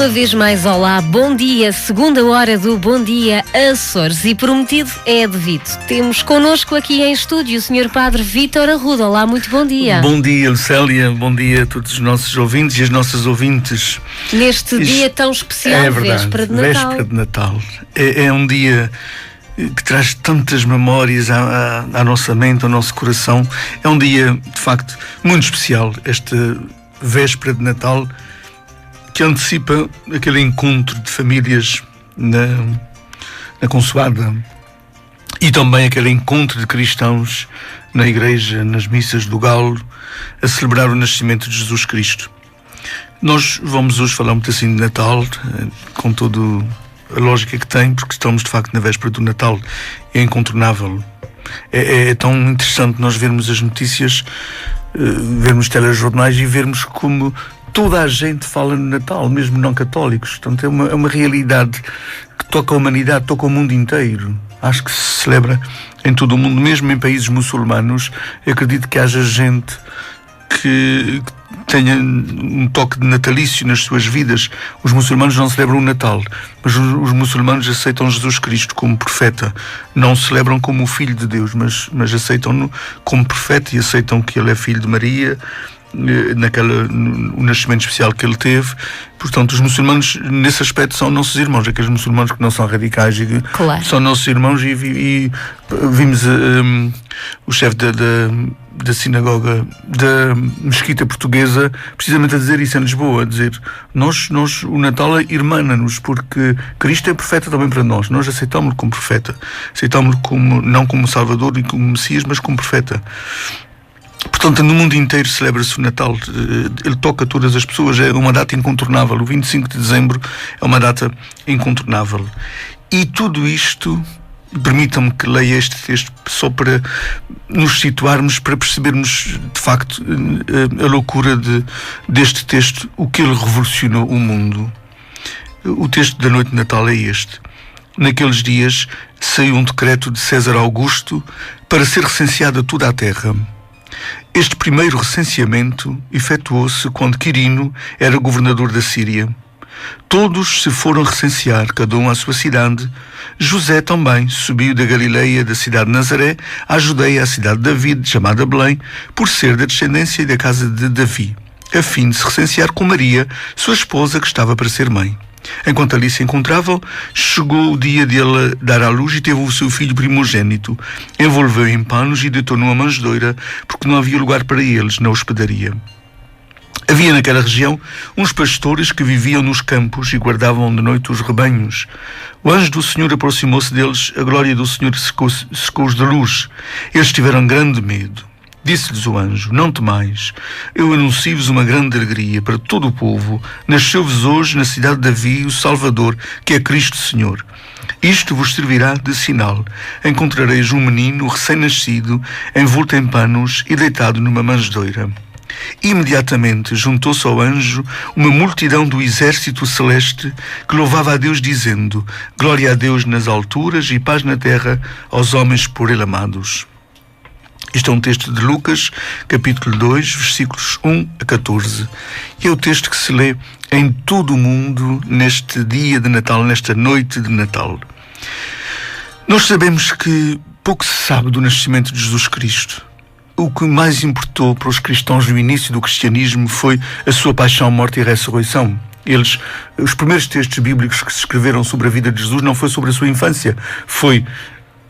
Uma vez mais, olá, bom dia, segunda hora do Bom Dia Açores, e prometido é devido. Temos connosco aqui em estúdio o Sr. Padre Vítor Arruda. Olá, muito bom dia. Bom dia, Lucélia, bom dia a todos os nossos ouvintes e as nossas ouvintes. Neste dia tão especial, é verdade, véspera de Natal. Véspera de Natal. É um dia que traz tantas memórias à nossa mente, ao nosso coração. É um dia, de facto, muito especial, esta véspera de Natal, que antecipa aquele encontro de famílias na consoada e também aquele encontro de cristãos na igreja, nas missas do Galo, a celebrar o nascimento de Jesus Cristo. Nós vamos hoje falar muito assim de Natal, com toda a lógica que tem, porque estamos de facto na véspera do Natal. É incontornável. É tão interessante nós vermos as notícias, vermos telejornais e vermos como toda a gente fala no Natal, mesmo não católicos. Portanto, é uma realidade que toca a humanidade, toca o mundo inteiro. Acho que se celebra em todo o mundo, mesmo em países muçulmanos. Eu acredito que haja gente que tenha um toque de natalício nas suas vidas. Os muçulmanos não celebram o Natal, mas os muçulmanos aceitam Jesus Cristo como profeta. Não celebram como o Filho de Deus, mas aceitam-no como profeta e aceitam que ele é filho de Maria, o nascimento especial que ele teve. Portanto, os muçulmanos nesse aspecto são nossos irmãos, aqueles muçulmanos que não são radicais e que claro, são nossos irmãos. E vimos o chefe da sinagoga da mesquita portuguesa precisamente a dizer isso em Lisboa, a dizer nós o Natal irmana-nos, porque Cristo é profeta também para nós. Nós aceitamos-lo como profeta, aceitamos-lo não como Salvador e como Messias, mas como profeta. Portanto, no mundo inteiro celebra-se o Natal. Ele toca todas as pessoas. É uma data incontornável. O 25 de dezembro é uma data incontornável. E tudo isto, permitam-me que leia este texto só para nos situarmos, para percebermos de facto a loucura deste texto, o que ele revolucionou o mundo. O texto da noite de Natal é este. Naqueles dias saiu um decreto de César Augusto para ser recenseada toda a terra. Este primeiro recenseamento efetuou-se quando Quirino era governador da Síria. Todos se foram recensear, cada um à sua cidade. José também subiu da Galileia, da cidade de Nazaré, à Judeia, à cidade de David, chamada Belém, por ser da descendência da casa de Davi, a fim de se recensear com Maria, sua esposa, que estava para ser mãe. Enquanto ali se encontravam, chegou o dia de ela dar à luz e teve o seu filho primogênito. Envolveu em panos e deitou numa manjedoura, porque não havia lugar para eles na hospedaria. Havia naquela região uns pastores que viviam nos campos e guardavam de noite os rebanhos. O anjo do Senhor aproximou-se deles, a glória do Senhor secou-os de luz. Eles tiveram grande medo. Disse-lhes o anjo: não temais, eu anuncio-vos uma grande alegria para todo o povo. Nasceu-vos hoje na cidade de Davi o Salvador, que é Cristo Senhor. Isto vos servirá de sinal. Encontrareis um menino recém-nascido, envolto em panos e deitado numa manjedoura. Imediatamente juntou-se ao anjo uma multidão do exército celeste que louvava a Deus, dizendo: glória a Deus nas alturas e paz na terra aos homens por ele amados. Este é um texto de Lucas, capítulo 2, versículos 1 a 14. E é o texto que se lê em todo o mundo neste dia de Natal, nesta noite de Natal. Nós sabemos que pouco se sabe do nascimento de Jesus Cristo. O que mais importou para os cristãos no início do cristianismo foi a sua paixão, morte e ressurreição. Os primeiros textos bíblicos que se escreveram sobre a vida de Jesus não foi sobre a sua infância, foi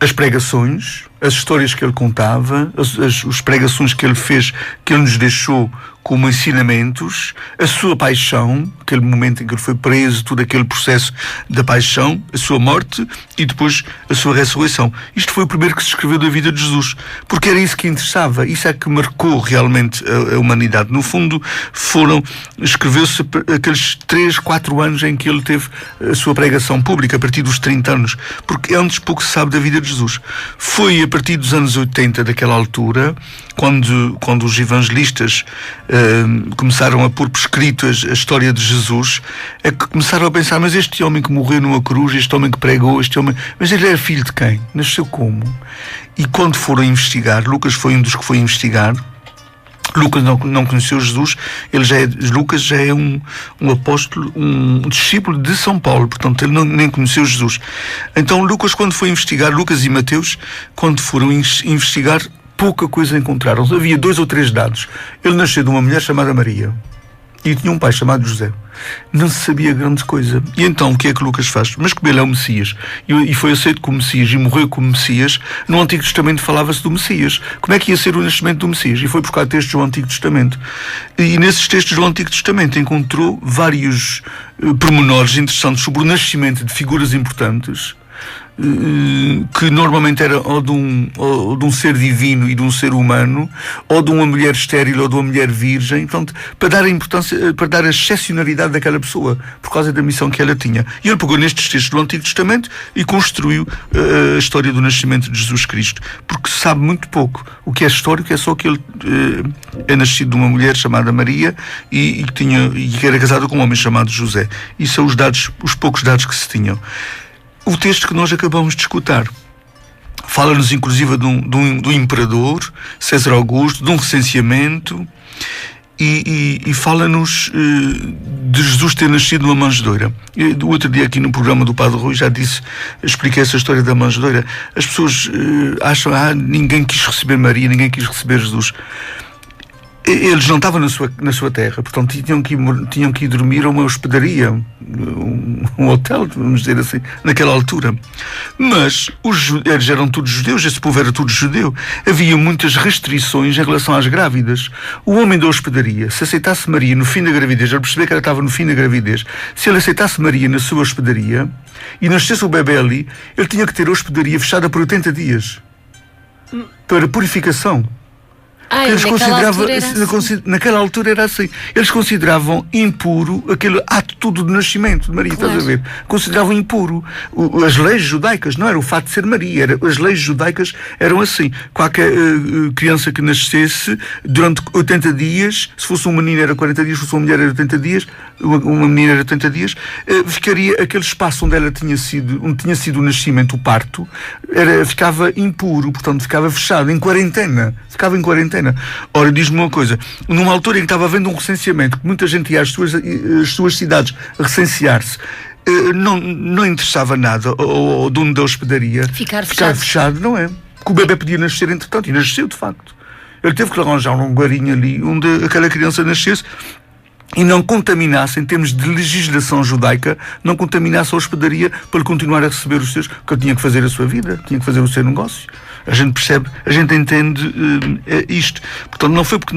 as pregações, as histórias que ele contava, as pregações que ele fez, que ele nos deixou como ensinamentos, a sua paixão, aquele momento em que ele foi preso, todo aquele processo da paixão, a sua morte e depois a sua ressurreição. Isto foi o primeiro que se escreveu da vida de Jesus, porque era isso que interessava, isso é que marcou realmente a humanidade. No fundo, escreveu-se aqueles 3, 4 anos em que ele teve a sua pregação pública, a partir dos 30 anos, porque antes pouco se sabe da vida de Jesus. Foi a partir dos anos 80, daquela altura, quando os evangelistas começaram a pôr por escrito a história de Jesus, é que começaram a pensar: mas este homem que morreu numa cruz, este homem que pregou, mas ele era filho de quem? Nasceu como? E quando foram investigar, Lucas foi um dos que foi investigar, Lucas não conheceu Jesus, Lucas já é um apóstolo, um discípulo de São Paulo, portanto ele nem conheceu Jesus. Então Lucas, quando foi investigar, Lucas e Mateus, quando foram investigar, pouca coisa encontraram. Havia 2 ou 3 dados. Ele nasceu de uma mulher chamada Maria e tinha um pai chamado José. Não se sabia grande coisa. E então o que é que Lucas faz? Mas como ele é o Messias e foi aceito como Messias e morreu como Messias, no Antigo Testamento falava-se do Messias. Como é que ia ser o nascimento do Messias? E foi buscar textos do Antigo Testamento. E nesses textos do Antigo Testamento encontrou vários pormenores interessantes sobre o nascimento de figuras importantes, que normalmente era ou de um ser divino e de um ser humano, ou de uma mulher estéril ou de uma mulher virgem, portanto, para dar a importância, para dar a excepcionalidade daquela pessoa, por causa da missão que ela tinha. E ele pegou nestes textos do Antigo Testamento e construiu a história do nascimento de Jesus Cristo, porque sabe muito pouco. O que é histórico é só que ele é nascido de uma mulher chamada Maria e que era casado com um homem chamado José. E são os poucos dados que se tinham. O texto que nós acabamos de escutar fala-nos inclusive do imperador César Augusto, de um recenseamento, e fala-nos de Jesus ter nascido numa manjedoura. Do outro dia aqui no programa do Padre Rui expliquei essa história da manjedoura. As pessoas acham ninguém quis receber Maria, ninguém quis receber Jesus. Eles não estavam na sua terra, portanto tinham que ir dormir a uma hospedaria, um hotel, vamos dizer assim, naquela altura. Mas eles eram todos judeus, esse povo era todo judeu. Havia muitas restrições em relação às grávidas. O homem da hospedaria, se aceitasse Maria no fim da gravidez, ele percebeu que ela estava no fim da gravidez, se ele aceitasse Maria na sua hospedaria e nascesse o bebê ali, ele tinha que ter a hospedaria fechada por 80 dias para purificação. Eles naquela altura era assim. Eles consideravam impuro aquele ato todo de nascimento de Maria, claro. Estás a ver? Consideravam impuro. As leis judaicas, não era o fato de ser Maria, as leis judaicas eram assim. Qualquer criança que nascesse durante 80 dias, se fosse um menino era 40 dias, se fosse uma mulher era 80 dias, uma menina era 80 dias, ficaria aquele espaço onde tinha sido o nascimento, o parto, ficava impuro, portanto ficava fechado, ficava em quarentena. Ora, diz-me uma coisa, numa altura em que estava havendo um recenseamento, que muita gente ia às suas cidades recensear-se, não interessava nada ao dono da hospedaria ficar fechado, não é? Porque o bebê podia nascer entretanto, e nasceu de facto. Ele teve que arranjar um lugarinho ali onde aquela criança nascesse e não contaminasse, em termos de legislação judaica, não contaminasse a hospedaria para ele continuar a receber os seus, porque ele tinha que fazer a sua vida, tinha que fazer o seu negócio. A gente percebe, a gente entende isto. Portanto, não foi porque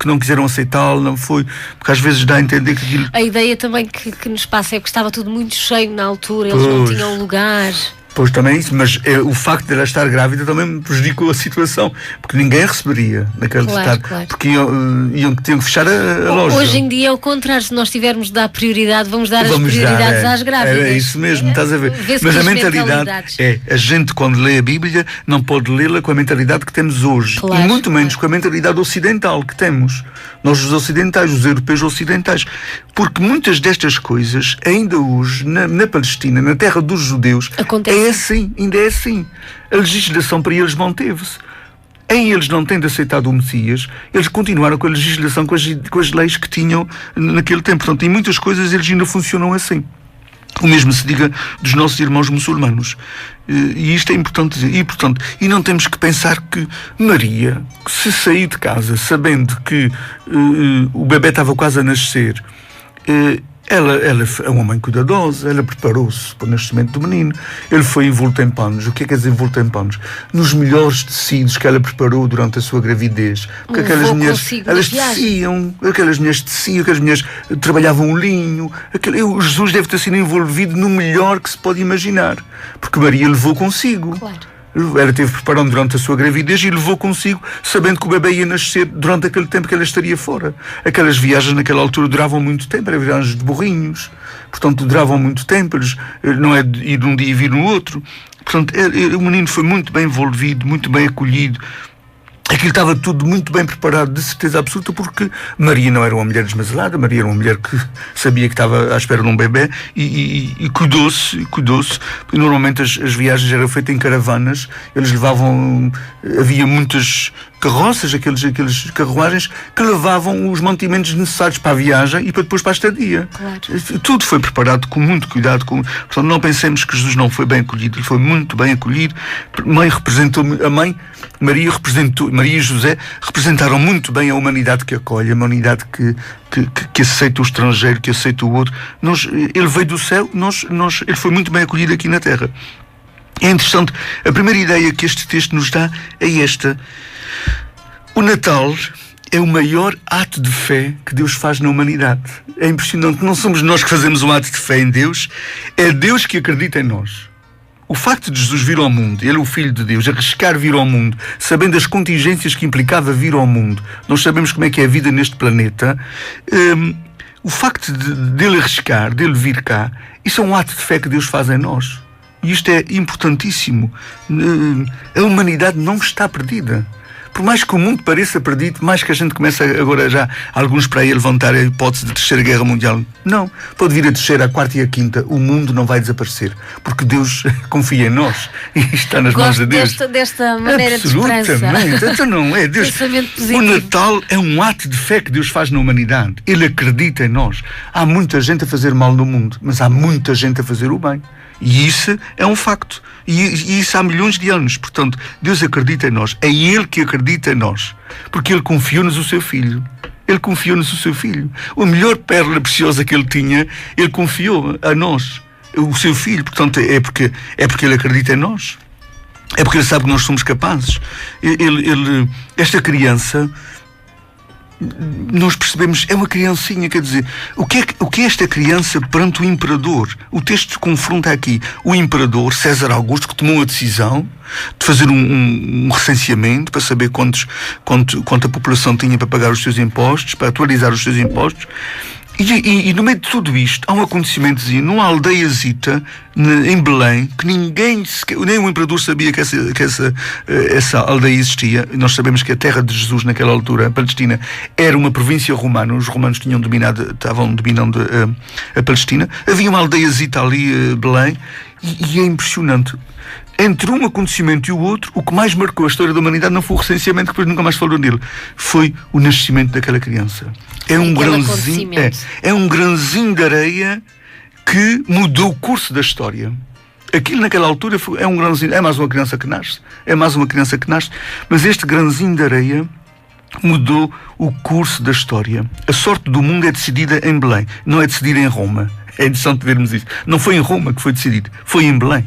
não quiseram aceitá-lo, não foi porque às vezes dá a entender que aquilo... A ideia também que nos passa é que estava tudo muito cheio na altura, eles não tinham lugar... Pois também é isso, mas o facto de ela estar grávida também me prejudicou a situação, porque ninguém a receberia naquele estado, claro. Porque tinham que fechar a loja. Hoje em dia é o contrário, se nós tivermos de dar prioridade, vamos dar as prioridades às grávidas. É isso mesmo, estás a ver. Mas a mentalidade a gente quando lê a Bíblia não pode lê-la com a mentalidade que temos hoje, claro, e muito menos com a mentalidade ocidental que temos. Nós os ocidentais, os europeus ocidentais, porque muitas destas coisas ainda hoje na Palestina, na terra dos judeus, ainda é assim. A legislação para eles manteve-se. Em eles não tendo aceitado o Messias, eles continuaram com a legislação, com as leis que tinham naquele tempo. Portanto, em muitas coisas eles ainda funcionam assim. O mesmo se diga dos nossos irmãos muçulmanos. E isto é importante dizer. E não temos que pensar que Maria, se sair de casa sabendo que o bebê estava quase a nascer, ela é uma mãe cuidadosa, ela preparou-se para o nascimento do menino, ele foi envolto em panos. O que é que quer dizer envolto em panos? Nos melhores tecidos que ela preparou durante a sua gravidez. Porque aquelas mulheres, aquelas mulheres teciam, aquelas mulheres trabalhavam o linho. Jesus deve ter sido envolvido no melhor que se pode imaginar, porque Maria levou consigo. Claro. Ela teve preparando durante a sua gravidez e levou consigo, sabendo que o bebê ia nascer durante aquele tempo que ela estaria fora. Aquelas viagens naquela altura duravam muito tempo, eram viagens de burrinhos, portanto duravam muito tempo, não é de ir num dia e vir no outro. Portanto, o menino foi muito bem envolvido, muito bem acolhido. Aquilo estava tudo muito bem preparado, de certeza absoluta, porque Maria não era uma mulher desmazelada, Maria era uma mulher que sabia que estava à espera de um bebê e cuidou-se. Normalmente as viagens eram feitas em caravanas, eles levavam, havia muitas carroças, aqueles carruagens que levavam os mantimentos necessários para a viagem e para depois para a estadia. Claro. Tudo foi preparado com muito cuidado. Portanto, não pensemos que Jesus não foi bem acolhido. Ele foi muito bem acolhido. Maria e José representaram muito bem a humanidade que acolhe, a humanidade que aceita o estrangeiro, que aceita o outro. Ele veio do céu, ele foi muito bem acolhido aqui na Terra. É interessante, a primeira ideia que este texto nos dá é esta. O Natal é o maior ato de fé que Deus faz na humanidade. É impressionante, não somos nós que fazemos um ato de fé em Deus, é Deus que acredita em nós. O facto de Jesus vir ao mundo, ele, o Filho de Deus, arriscar vir ao mundo, sabendo as contingências que implicava vir ao mundo, nós sabemos como é que é a vida neste planeta, o facto dele arriscar, dele vir cá, isso é um ato de fé que Deus faz em nós. E isto é importantíssimo. A humanidade não está perdida. Por mais que o mundo pareça perdido, mais que a gente começa agora já, alguns para aí levantar a hipótese de terceira guerra mundial. Não, pode vir a terceira, a quarta e a quinta, o mundo não vai desaparecer, porque Deus confia em nós e está nas mãos de Deus. Desta maneira de esperança. Absolutamente, então não é Deus. O Natal é um ato de fé que Deus faz na humanidade. Ele acredita em nós. Há muita gente a fazer mal no mundo, mas há muita gente a fazer o bem. E isso é um facto. E isso há milhões de anos. Portanto, Deus acredita em nós. É Ele que acredita em nós. Porque Ele confiou-nos o seu Filho. Ele confiou-nos o seu Filho. A melhor pérola preciosa que Ele tinha, Ele confiou a nós. O seu Filho. Portanto, é porque Ele acredita em nós. É porque Ele sabe que nós somos capazes. Esta criança... nós percebemos, é uma criancinha, quer dizer, o que é esta criança perante o imperador? O texto confronta aqui o imperador César Augusto, que tomou a decisão de fazer um recenseamento para saber quanto a população tinha para pagar os seus impostos, para atualizar os seus impostos. E no meio de tudo isto, há um acontecimentozinho numa aldeiazita em Belém, que ninguém, nem o imperador sabia que essa aldeia existia. Nós sabemos que a terra de Jesus naquela altura, a Palestina, era uma província romana. Os romanos estavam dominando a Palestina. Havia uma aldeiazita ali, Belém, e é impressionante. Entre um acontecimento e o outro, o que mais marcou a história da humanidade não foi o recenseamento, que depois nunca mais falou nele, foi o nascimento daquela criança. É um grãozinho de areia que mudou o curso da história. Aquilo naquela altura é um grãozinho, é mais uma criança que nasce, mas este grãozinho de areia mudou o curso da história. A sorte do mundo é decidida em Belém, não é decidida em Roma. É interessante vermos isso. Não foi em Roma que foi decidido, foi em Belém.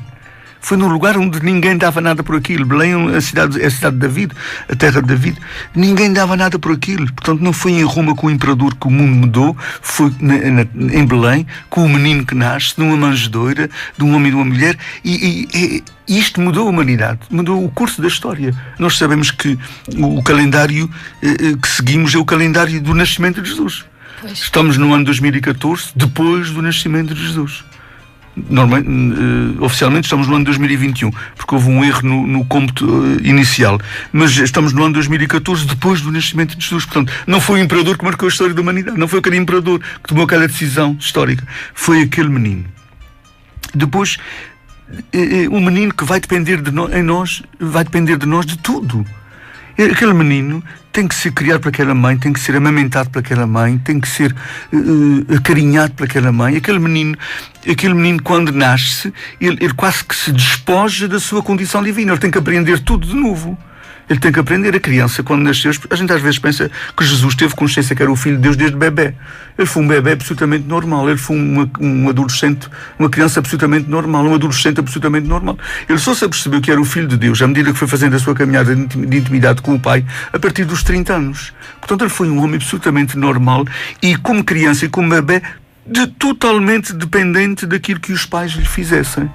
Foi num lugar onde ninguém dava nada por aquilo. Belém é a cidade de David, a terra de David. Ninguém dava nada por aquilo. Portanto, não foi em Roma com o imperador que o mundo mudou. Foi em Belém, com o menino que nasce, de uma manjedoura, de um homem e de uma mulher. E isto mudou a humanidade. Mudou o curso da história. Nós sabemos que o calendário que seguimos é o calendário do nascimento de Jesus. Pois. Estamos no ano 2014, depois do nascimento de Jesus. Oficialmente estamos no ano 2021, porque houve um erro no cômputo inicial, mas estamos no ano 2014 depois do nascimento de Jesus. Portanto, não foi o imperador que marcou a história da humanidade, não foi aquele imperador que tomou aquela decisão histórica, foi aquele menino. Depois, um menino que vai depender vai depender de nós de tudo. Aquele menino tem que ser criado por aquela mãe, tem que ser amamentado por aquela mãe, tem que ser acarinhado por aquela mãe. Aquele menino quando nasce, ele quase que se despoja da sua condição divina. Ele tem que aprender tudo de novo. Ele tem que aprender. A criança, quando nasceu, a gente às vezes pensa que Jesus teve consciência que era o Filho de Deus desde bebê. Ele foi um bebê absolutamente normal. Ele foi um adolescente, uma criança absolutamente normal, um adolescente absolutamente normal. Ele só se apercebeu que era o Filho de Deus à medida que foi fazendo a sua caminhada de intimidade com o Pai a partir dos 30 anos. Portanto, ele foi um homem absolutamente normal e, como criança e como bebê, totalmente dependente daquilo que os pais lhe fizessem.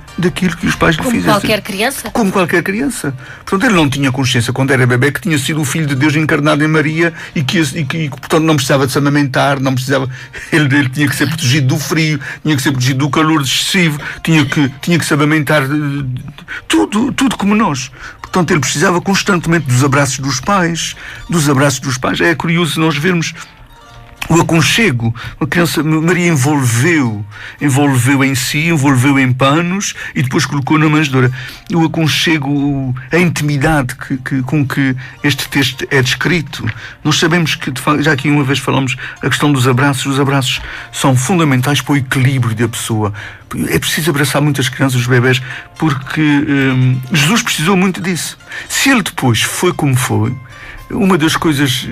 Como qualquer criança? Como qualquer criança. Portanto, ele não tinha consciência, quando era bebê, que tinha sido o Filho de Deus encarnado em Maria e que portanto, não precisava de se amamentar, não precisava... Ele tinha que ser protegido do frio, tinha que ser protegido do calor excessivo, tinha que se amamentar, tudo como nós. Portanto, ele precisava constantemente dos abraços dos pais. É curioso nós vermos o aconchego. Maria envolveu em si, envolveu em panos e depois colocou na manjedoura. O aconchego, a intimidade com que este texto é descrito. Nós sabemos que, já aqui uma vez falamos a questão dos abraços. Os abraços são fundamentais para o equilíbrio da pessoa. É preciso abraçar muitas crianças, os bebés, porque Jesus precisou muito disso. Se ele depois foi como foi, uma das coisas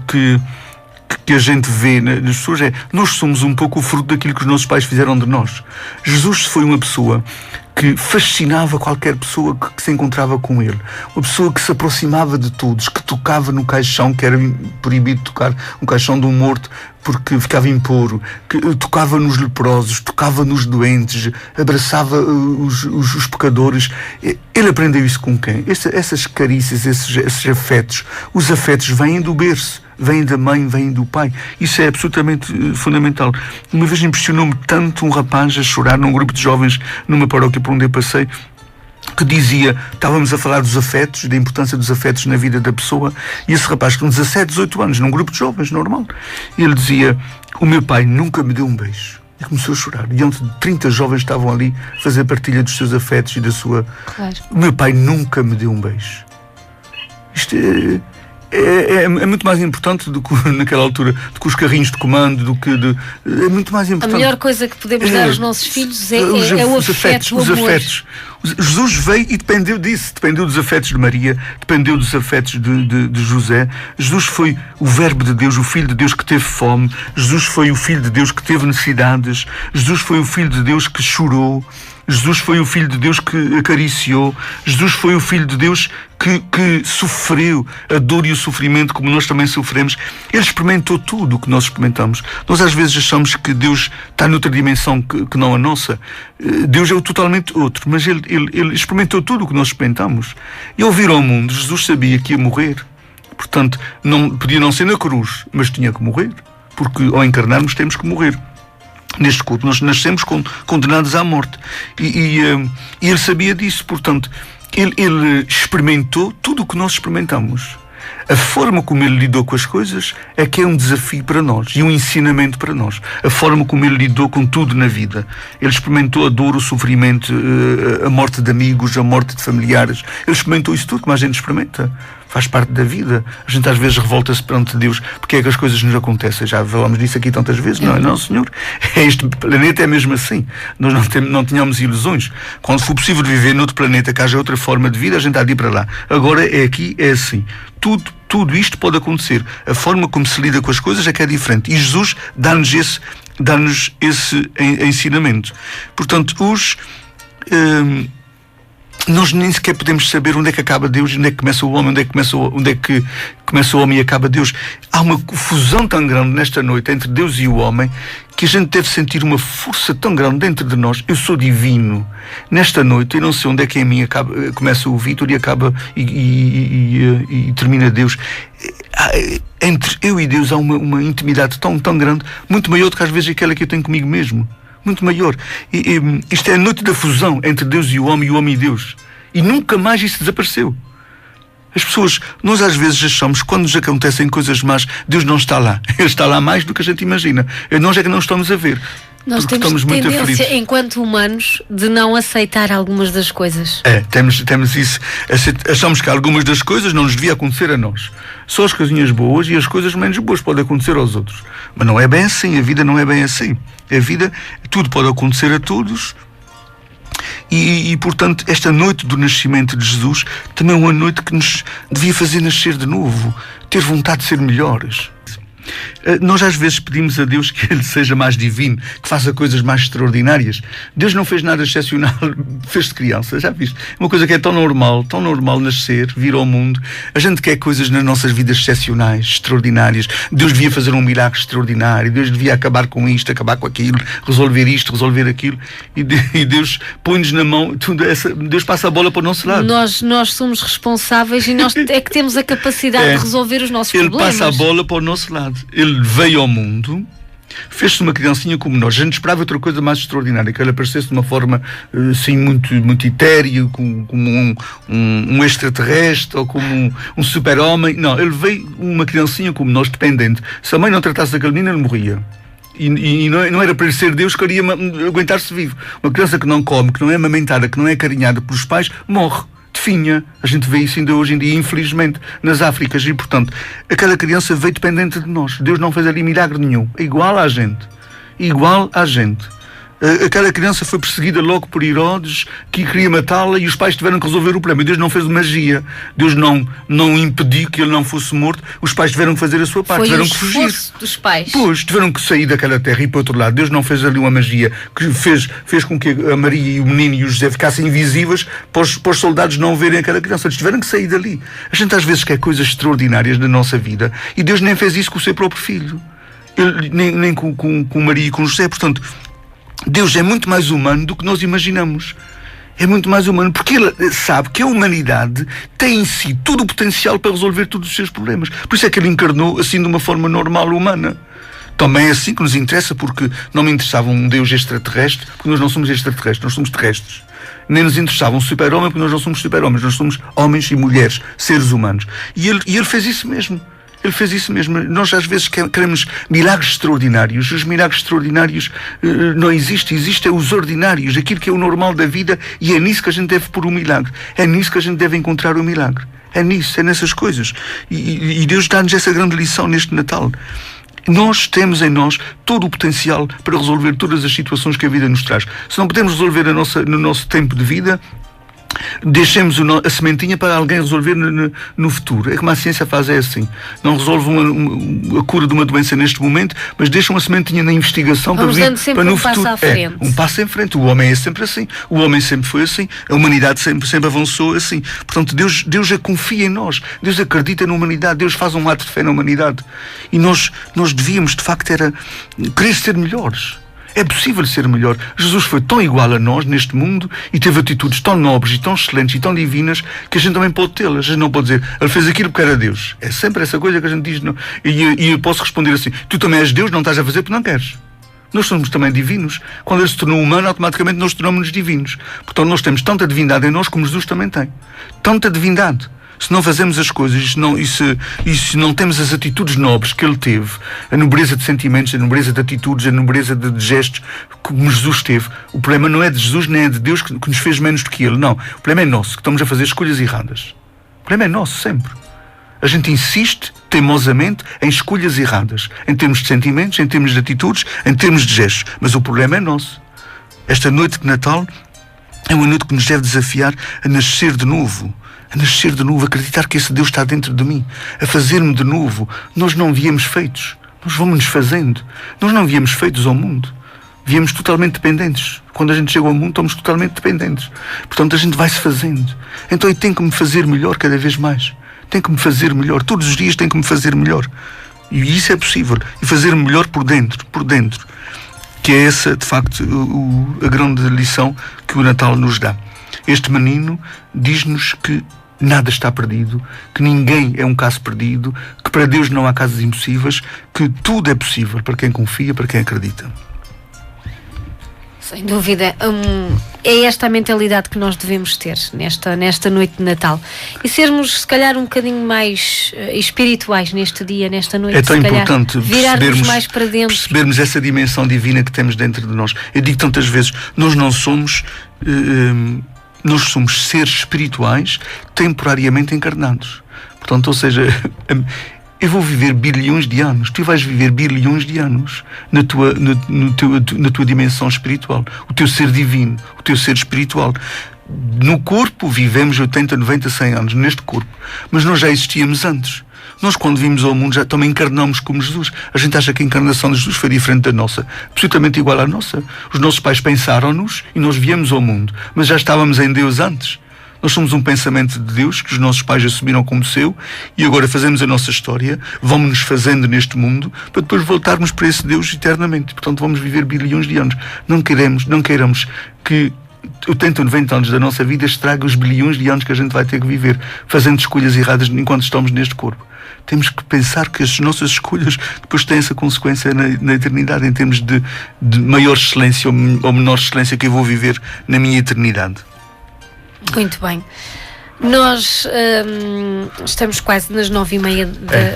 que a gente vê nas pessoas é: nós somos um pouco o fruto daquilo que os nossos pais fizeram de nós. Jesus foi uma pessoa que fascinava qualquer pessoa que se encontrava com ele. Uma pessoa que se aproximava de todos, que tocava no caixão, que era proibido tocar um caixão de um morto porque ficava impuro, que tocava nos leprosos, tocava nos doentes, abraçava os pecadores. Ele aprendeu isso com quem? Essas carícias, esses afetos. Os afetos vêm do berço, vêm da mãe, vêm do pai. Isso é absolutamente fundamental. Uma vez impressionou-me tanto um rapaz a chorar num grupo de jovens numa paróquia por onde eu passei, que dizia, estávamos a falar dos afetos, da importância dos afetos na vida da pessoa, e esse rapaz com 17, 18 anos, num grupo de jovens, normal, ele dizia: o meu pai nunca me deu um beijo. E começou a chorar. Diante de 30 jovens estavam ali a fazer partilha dos seus afetos e da sua... Claro. O meu pai nunca me deu um beijo. Isto é muito mais importante do que naquela altura, do que os carrinhos de comando, é muito mais importante. A melhor coisa que podemos dar aos nossos filhos é o afeto, o amor. Jesus veio e dependeu disso, dependeu dos afetos de Maria, dependeu dos afetos de José. Jesus foi o Verbo de Deus, o Filho de Deus que teve fome. Jesus foi o Filho de Deus que teve necessidades. Jesus foi o Filho de Deus que chorou. Jesus foi o Filho de Deus que acariciou. Jesus foi o Filho de Deus que sofreu a dor e o sofrimento como nós também sofremos. Ele experimentou tudo o que nós experimentamos. Nós às vezes achamos que Deus está noutra dimensão que não a nossa. Deus é o totalmente outro, mas ele experimentou tudo o que nós experimentamos. E ao vir ao mundo, Jesus sabia que ia morrer. Portanto, podia não ser na cruz, mas tinha que morrer. Porque ao encarnarmos temos que morrer. Neste corpo, nós nascemos condenados à morte. E ele sabia disso, portanto, ele experimentou tudo o que nós experimentamos. A forma como ele lidou com as coisas é que é um desafio para nós e um ensinamento para nós. A forma como ele lidou com tudo na vida. Ele experimentou a dor, o sofrimento, a morte de amigos, a morte de familiares. Ele experimentou isso tudo, como a gente experimenta. Faz parte da vida. A gente às vezes revolta-se perante Deus porque é que as coisas nos acontecem. Já falamos disso aqui tantas vezes. Não, Senhor. Este planeta é mesmo assim. Nós não tínhamos ilusões. Quando for possível viver noutro planeta que haja outra forma de vida, a gente há de ir para lá. Agora é aqui, é assim. Tudo isto pode acontecer. A forma como se lida com as coisas é que é diferente. E Jesus dá-nos esse ensinamento. Portanto, nós nem sequer podemos saber onde é que acaba Deus, onde é que começa o homem, onde é que começa o homem e acaba Deus. Há uma fusão tão grande nesta noite entre Deus e o homem que a gente deve sentir uma força tão grande dentro de nós. Eu sou divino. Nesta noite eu não sei onde é que em mim começa o Vítor e acaba e termina Deus. Entre eu e Deus há uma intimidade tão grande, muito maior do que às vezes aquela que eu tenho comigo mesmo. Muito maior. Isto é a noite da fusão entre Deus e o homem e Deus. E nunca mais isso desapareceu. As pessoas, nós às vezes achamos que quando nos acontecem coisas más, Deus não está lá. Ele está lá mais do que a gente imagina. Nós é que não estamos a ver. Nós temos tendência, enquanto humanos, de não aceitar algumas das coisas. Temos isso. Achamos que algumas das coisas não nos devia acontecer a nós. Só as coisinhas boas e as coisas menos boas podem acontecer aos outros. Mas não é bem assim. A vida não é bem assim. A vida, tudo pode acontecer a todos. E, portanto, esta noite do nascimento de Jesus também é uma noite que nos devia fazer nascer de novo. Ter vontade de ser melhores. Nós às vezes pedimos a Deus que Ele seja mais divino, que faça coisas mais extraordinárias. Deus não fez nada excepcional, fez-se criança, já viste? Uma coisa que é tão normal nascer, vir ao mundo. A gente quer coisas nas nossas vidas excepcionais, extraordinárias. Deus devia fazer um milagre extraordinário, Deus devia acabar com isto, acabar com aquilo, resolver isto, resolver aquilo. E Deus põe-nos na mão, Deus passa a bola para o nosso lado. Nós somos responsáveis e nós é que temos a capacidade de resolver os nossos problemas. Ele passa a bola para o nosso lado. Ele veio ao mundo, fez-se uma criancinha como nós. A gente esperava outra coisa mais extraordinária, que ela aparecesse de uma forma assim muito, muito etérea, como um extraterrestre ou como um super-homem. Não, ele veio uma criancinha como nós, dependente. Se a mãe não tratasse daquele menino, ele morria. E não era para ele ser Deus que queria aguentar-se vivo. Uma criança que não come, que não é amamentada, que não é carinhada pelos pais, morre. Definha. A gente vê isso ainda hoje em dia, infelizmente, nas Áfricas. E, portanto, aquela criança veio dependente de nós. Deus não fez ali milagre nenhum. É igual à gente. Igual à gente. Aquela criança foi perseguida logo por Herodes, que queria matá-la, e os pais tiveram que resolver o problema. E Deus não fez magia. Deus não impediu que ele não fosse morto. Os pais tiveram que fazer a sua parte. Tiveram que fugir. Dos pais. Pois, tiveram que sair daquela terra e ir para o outro lado. Deus não fez ali uma magia que fez com que a Maria e o menino e o José ficassem invisíveis para os soldados não verem aquela criança. Eles tiveram que sair dali. A gente às vezes quer coisas extraordinárias na nossa vida, e Deus nem fez isso com o seu próprio filho. Ele, nem com Maria e com José. Portanto, Deus é muito mais humano do que nós imaginamos. É muito mais humano, porque Ele sabe que a humanidade tem em si todo o potencial para resolver todos os seus problemas. Por isso é que Ele encarnou assim de uma forma normal, humana. Também é assim que nos interessa, porque não me interessava um Deus extraterrestre, porque nós não somos extraterrestres, nós somos terrestres. Nem nos interessava um super-homem, porque nós não somos super-homens, nós somos homens e mulheres, seres humanos. E ele fez isso mesmo. Ele fez isso mesmo. Nós às vezes queremos milagres extraordinários. Os milagres extraordinários não existem. Existem os ordinários, aquilo que é o normal da vida, e é nisso que a gente deve pôr o milagre. É nisso que a gente deve encontrar o milagre. É nisso, é nessas coisas. E Deus dá-nos essa grande lição neste Natal. Nós temos em nós todo o potencial para resolver todas as situações que a vida nos traz. Se não podemos resolver no nosso tempo de vida, deixemos a sementinha para alguém resolver no futuro. É como a ciência faz, é assim. Não resolve a cura de uma doença neste momento, mas deixa uma sementinha na investigação para no futuro. Um passo em frente. O homem é sempre assim. O homem sempre foi assim. A humanidade sempre avançou assim. Portanto, Deus confia em nós. Deus acredita na humanidade. Deus faz um ato de fé na humanidade. E nós devíamos, de facto, querer ser melhores. É possível ser melhor. Jesus foi tão igual a nós neste mundo e teve atitudes tão nobres e tão excelentes e tão divinas que a gente também pode tê-las. A gente não pode dizer, ele fez aquilo porque era Deus. É sempre essa coisa que a gente diz. Não. E eu posso responder assim, tu também és Deus, não estás a fazer porque não queres. Nós somos também divinos. Quando ele se tornou humano, automaticamente nós tornamos-nos divinos. Portanto, nós temos tanta divindade em nós como Jesus também tem. Tanta divindade. Se não fazemos as coisas e se não temos as atitudes nobres que ele teve, a nobreza de sentimentos, a nobreza de atitudes, a nobreza de gestos como Jesus teve, o problema não é de Jesus nem é de Deus que nos fez menos do que ele. Não. O problema é nosso, que estamos a fazer escolhas erradas. O problema é nosso, sempre. A gente insiste teimosamente em escolhas erradas, em termos de sentimentos, em termos de atitudes, em termos de gestos. Mas o problema é nosso. Esta noite de Natal é uma noite que nos deve desafiar a nascer de novo. A nascer de novo, a acreditar que esse Deus está dentro de mim, a fazer-me de novo. Nós não viemos feitos, nós vamos-nos fazendo. Nós não viemos feitos ao mundo, viemos totalmente dependentes. Quando a gente chega ao mundo, estamos totalmente dependentes. Portanto, a gente vai-se fazendo. Então eu tenho que me fazer melhor cada vez mais. Tenho que me fazer melhor, todos os dias tenho que me fazer melhor. E isso é possível, e fazer-me melhor por dentro. Que é essa, de facto, a grande lição que o Natal nos dá. Este menino diz-nos que nada está perdido, que ninguém é um caso perdido, que para Deus não há casos impossíveis, que tudo é possível para quem confia, para quem acredita. Sem dúvida. É esta a mentalidade que nós devemos ter nesta noite de Natal. E sermos, se calhar, um bocadinho mais espirituais neste dia, nesta noite. É tão importante percebermos essa dimensão divina que temos dentro de nós. Eu digo tantas vezes, nós não somos... nós somos seres espirituais temporariamente encarnados. Portanto, ou seja, eu vou viver bilhões de anos, tu vais viver bilhões de anos na tua dimensão espiritual, o teu ser divino, o teu ser espiritual. No corpo vivemos 80, 90, 100 anos, neste corpo, mas nós já existíamos antes. Nós, quando vimos ao mundo, já também encarnamos como Jesus. A gente acha que a encarnação de Jesus foi diferente da nossa, absolutamente igual à nossa. Os nossos pais pensaram-nos e nós viemos ao mundo, mas já estávamos em Deus antes. Nós somos um pensamento de Deus que os nossos pais assumiram como seu e agora fazemos a nossa história, vamos-nos fazendo neste mundo para depois voltarmos para esse Deus eternamente. Portanto, vamos viver bilhões de anos. Não queiramos que 80 ou 90 anos da nossa vida estraga os bilhões de anos que a gente vai ter que viver, fazendo escolhas erradas enquanto estamos neste corpo. Temos que pensar que as nossas escolhas depois têm essa consequência na eternidade, em termos de maior excelência ou menor excelência que eu vou viver na minha eternidade. Muito bem. Nós estamos quase nas 9h30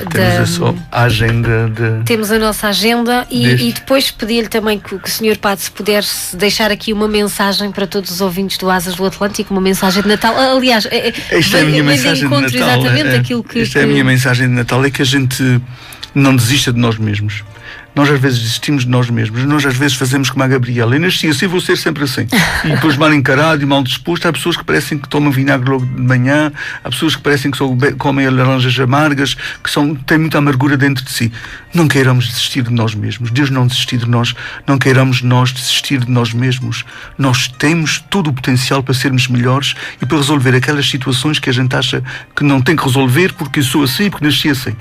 temos a agenda temos a nossa agenda e depois pedi-lhe também que o Sr. Padre se pudesse deixar aqui uma mensagem para todos os ouvintes do Asas do Atlântico, uma mensagem de Natal. Aliás, esta é a minha mensagem de Natal. Exatamente aquilo que... Esta é a minha mensagem de Natal, é que a gente não desista de nós mesmos. Nós às vezes desistimos de nós mesmos. Nós às vezes fazemos como a Gabriela. Eu nasci assim, vou ser sempre assim. E depois mal encarado e mal disposto. Há pessoas que parecem que tomam vinagre logo de manhã. Há pessoas que parecem que só comem laranjas amargas, que têm muita amargura dentro de si. Não queiramos desistir de nós mesmos. Deus não desistir de nós. Não queiramos nós desistir de nós mesmos. Nós temos todo o potencial para sermos melhores e para resolver aquelas situações que a gente acha que não tem que resolver porque eu sou assim, porque nasci assim.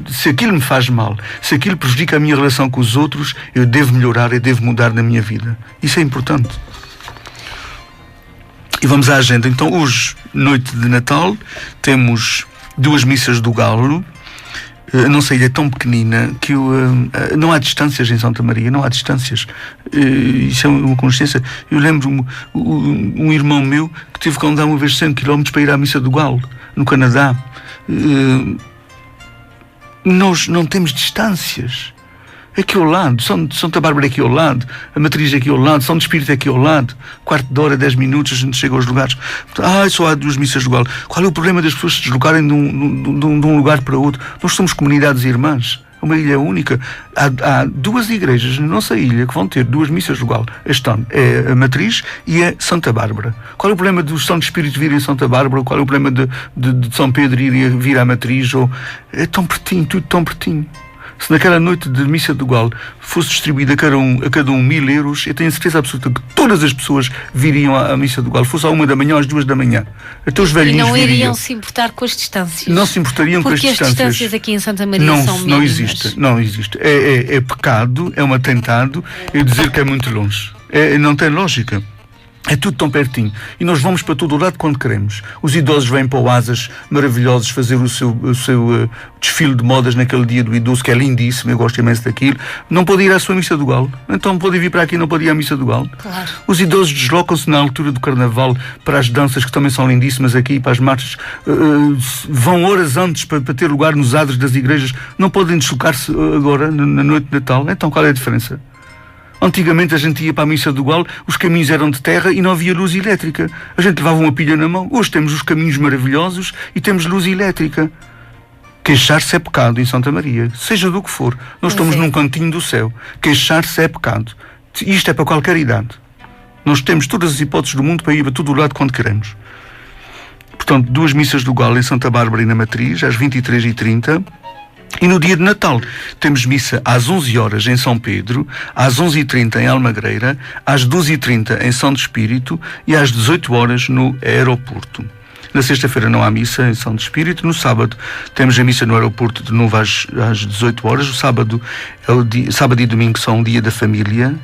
Se aquilo me faz mal, se aquilo prejudica a minha relação com os outros, eu devo melhorar, eu devo mudar na minha vida. Isso é importante. E vamos à agenda. Então, hoje, noite de Natal, temos 2 missas do Galo. A nossa ilha é tão pequenina que não há distâncias em Santa Maria, não há distâncias. Isso é uma consciência. Eu lembro um irmão meu que teve que andar uma vez 100 km para ir à missa do Galo, no Canadá. Nós não temos distâncias. Aqui ao lado, Santa Bárbara é aqui ao lado, a Matriz é aqui ao lado, São Espírito é aqui ao lado, quarto de hora, 10 minutos, a gente chega aos lugares. Só há 2 missas do Galo. Qual é o problema das pessoas se deslocarem de um lugar para outro? Nós somos comunidades irmãs, uma ilha única. Há 2 igrejas na nossa ilha que vão ter 2 missas do Galo este ano. É a Matriz e é Santa Bárbara. Qual é o problema do Santo Espírito vir em Santa Bárbara? Qual é o problema de São Pedro vir à Matriz? É tão pertinho, tudo tão pertinho. Se naquela noite de missa do Galo fosse distribuída a cada um 1.000 euros, eu tenho certeza absoluta que todas as pessoas viriam à missa do Galo. Fosse à 1 da manhã, às 2 da manhã. Até os velhinhos não viriam. iriam se importar com as distâncias. Não se importariam com as distâncias. Porque as distâncias aqui em Santa Maria são mínimas. Não existe. É pecado, é um atentado eu dizer que é muito longe. Não tem lógica. É tudo tão pertinho. E nós vamos para todo o lado quando queremos. Os idosos vêm para o Asas maravilhosos fazer o seu desfile de modas naquele dia do idoso, que é lindíssimo, eu gosto imenso daquilo. Não pode ir à sua missa do Galo. Então pode vir para aqui e não pode ir à missa do Galo. Claro. Os idosos deslocam-se na altura do Carnaval para as danças, que também são lindíssimas aqui, para as marchas. Vão horas antes para ter lugar nos adros das igrejas. Não podem deslocar-se agora, na noite de Natal. Então qual é a diferença? Antigamente a gente ia para a missa do Galo, os caminhos eram de terra e não havia luz elétrica. A gente levava uma pilha na mão. Hoje temos os caminhos maravilhosos e temos luz elétrica. Queixar-se é pecado em Santa Maria, seja do que for. Nós estamos num cantinho do céu. Queixar-se é pecado. Isto é para qualquer idade. Nós temos todas as hipóteses do mundo para ir para todo o lado quando queremos. Portanto, 2 missas do Galo em Santa Bárbara e na Matriz, às 23h30. E no dia de Natal temos missa às 11 horas em São Pedro, às 11h30 em Almagreira, às 12h30 em Santo Espírito e às 18 horas no aeroporto. Na sexta-feira não há missa em Santo Espírito. No sábado temos a missa no aeroporto de novo às 18 horas. O sábado e domingo são o dia da família.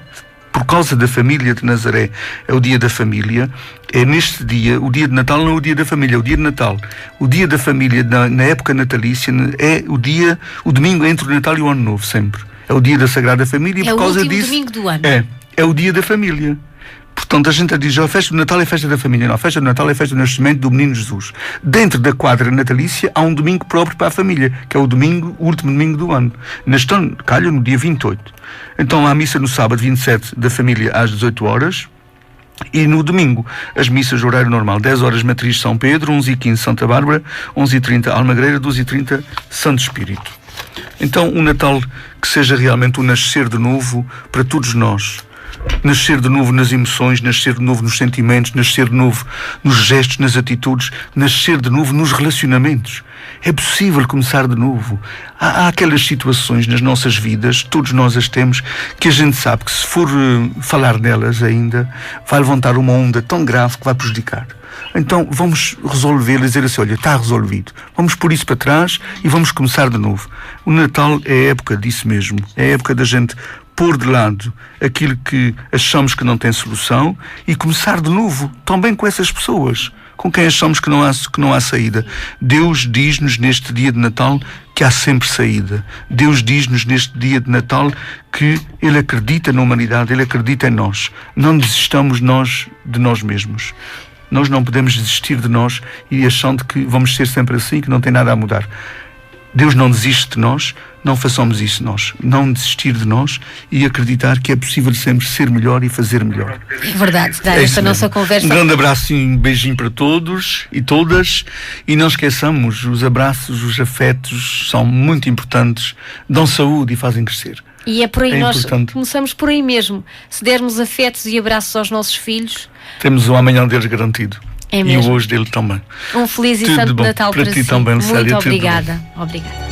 Por causa da família de Nazaré, é o dia da família. É neste dia, o dia de Natal não é o dia da família, é o dia de Natal. O dia da família, na época natalícia, é o domingo entre o Natal e o Ano Novo, sempre. É o dia da Sagrada Família e por causa disso... É o último domingo do ano. É o dia da família. Portanto, a gente diz, a festa do Natal é festa da família. Não, a festa do Natal é festa do nascimento do menino Jesus. Dentro da quadra natalícia há um domingo próprio para a família, que é o último domingo do ano. Neste ano, calha no dia 28. Então há a missa no sábado 27 da família às 18 horas. E no domingo, as missas de horário normal, 10 horas Matriz São Pedro, 11h15 Santa Bárbara, 11h30 Almagreira, 12h30 Santo Espírito. Então um Natal que seja realmente um nascer de novo para todos nós. Nascer de novo nas emoções, nascer de novo nos sentimentos, nascer de novo nos gestos, nas atitudes, nascer de novo nos relacionamentos. É possível começar de novo. Há aquelas situações nas nossas vidas, todos nós as temos, que a gente sabe que se for falar nelas ainda, vai levantar uma onda tão grave que vai prejudicar. Então vamos resolver e dizer assim, olha, está resolvido. Vamos pôr isso para trás e vamos começar de novo. O Natal é a época disso mesmo. É a época da gente pôr de lado aquilo que achamos que não tem solução e começar de novo, também com essas pessoas com quem achamos que não há saída. Deus diz-nos neste dia de Natal que há sempre saída. Deus diz-nos neste dia de Natal que Ele acredita na humanidade, Ele acredita em nós. Não desistamos nós de nós mesmos. Nós não podemos desistir de nós e achando que vamos ser sempre assim, que não tem nada a mudar. Deus não desiste de nós, não façamos isso nós. Não desistir de nós e acreditar que é possível sempre ser melhor e fazer melhor. É verdade, esta nossa conversa. Um grande abraço e um beijinho para todos e todas. E não esqueçamos, os abraços, os afetos são muito importantes, dão saúde e fazem crescer. E é por aí, nós começamos por aí mesmo. Se dermos afetos e abraços aos nossos filhos, temos o amanhã deles garantido. É mesmo. E o hoje dele também. Um feliz e santo Natal para ti si. Também, muito Célia, obrigada. Obrigada.